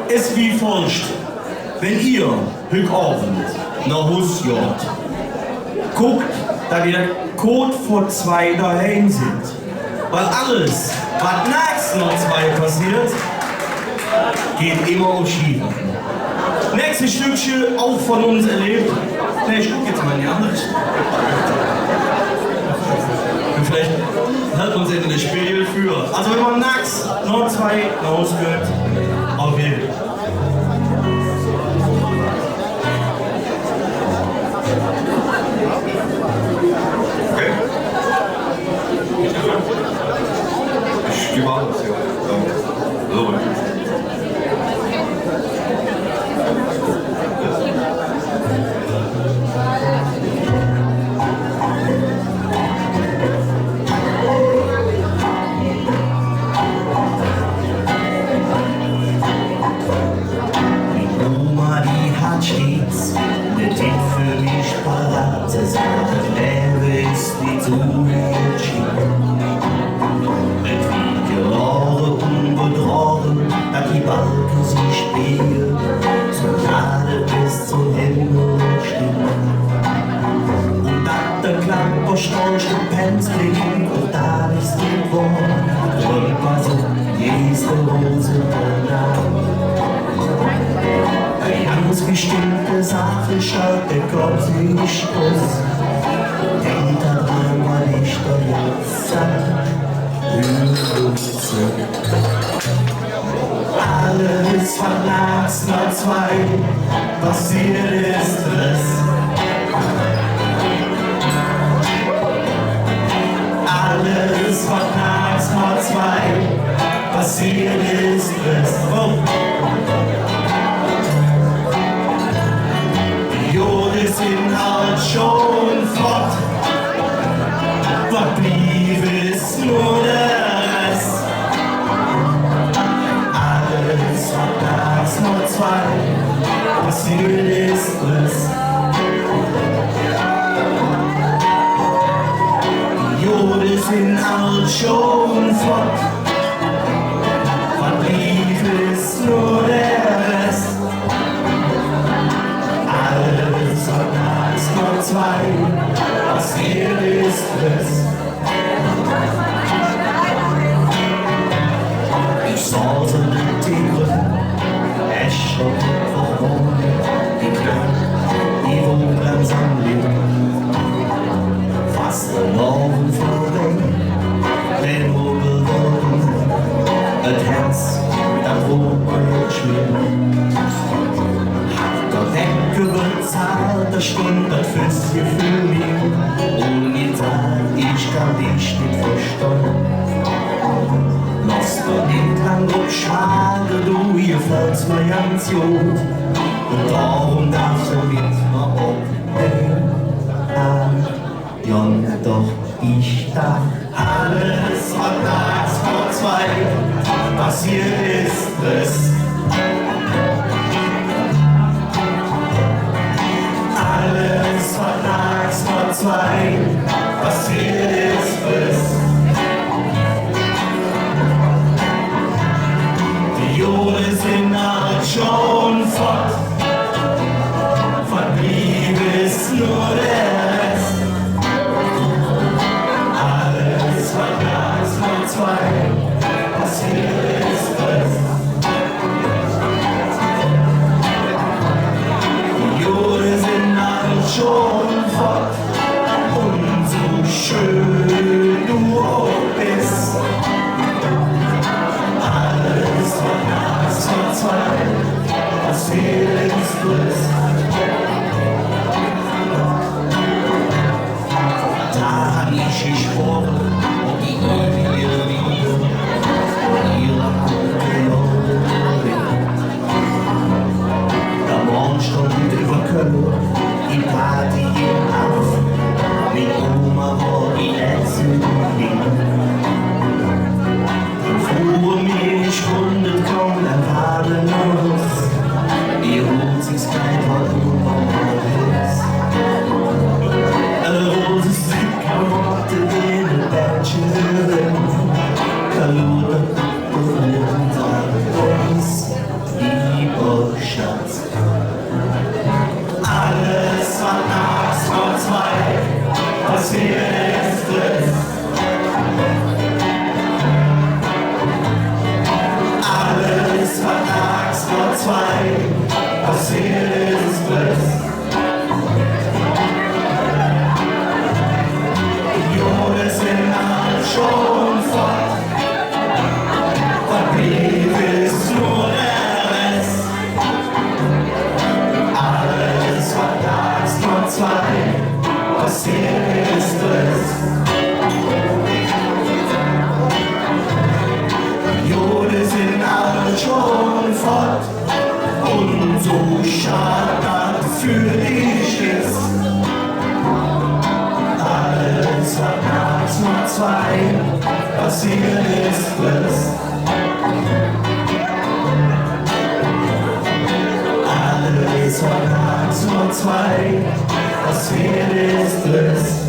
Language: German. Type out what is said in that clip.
ist wie folgt. Wenn ihr heute Abend nach Hus geht, guckt, dass ihr Code vor 2 daheim sind. Weil alles, was nachts noch 2 passiert, geht immer auf Schiene. Nächstes Stückchen auch von uns erlebt. Ich guck jetzt mal in die andere Richtung. Und vielleicht hält uns in das Spiel für. Also wenn man nachts noch 2 rausgehört, auf jeden Fall. Okay. Ich gebe alles, ja. So. Oma, die hat stets eine Tipp für mich parat. Sie sagt, Leben ist nicht so entschieden. Mit wie gerade unbetrogen, dass die Balken sich spielen, so gerade bis zum Himmel stehen. Und dass der Klapperstrauch gepennt klingt, und da ist die Worte, drüber so, jeste Rose und eine ganz bestimmte Sache schaut der Gott nicht aus. Denkt daran, weil ich doch jetzt sag, alles von nachts nach 2 passiert ist es. Alles von nachts nach 2 passiert ist es. Oh. Sind halt schon fort, was blieb ist nur der Rest. Alles von nachts nur 2 passiert ist es. Die Jode sind halt schon fort, was blieb ist nur der Rest. Nur 2, passiert ist es. Ich sollte mit Tieren, Esche verholen, die Knöpfe, die wohl langsam liegen. Fast verloren vorbei, den Rubel worden, das Herz, das Rubel schwimmt. Bezahlt der Stunde fürs Gefühl mir. Ohne Zeit, ich kann dich nicht verstehen. Lass dir nicht lang und schade, du, ihr fällst mir ans Jod. Und darum darfst du mit mir aufnehmen. Ja, doch ich darf. Alles, was nachts vor 2 passiert ist, es. Alles von nachts vor 2 passiert ist es. Die Jode sind halt schon fort, verblieb ist nur der Rest. Alles von nachts vor 2 passiert ist es. Die Jode sind schon fort und so schön du auch bist. Alles von nachts vor 2 passiert ist es. passiert ist es. Jahre sind all schon fort, verblieb ist nur der Rest. Alles, was das nur zwei passiert ist es. Jahre sind all schon fort und so schade für dich ist. Alles, was nachts nur zwei passiert ist es. Alles, was nachts nur zwei passiert ist es.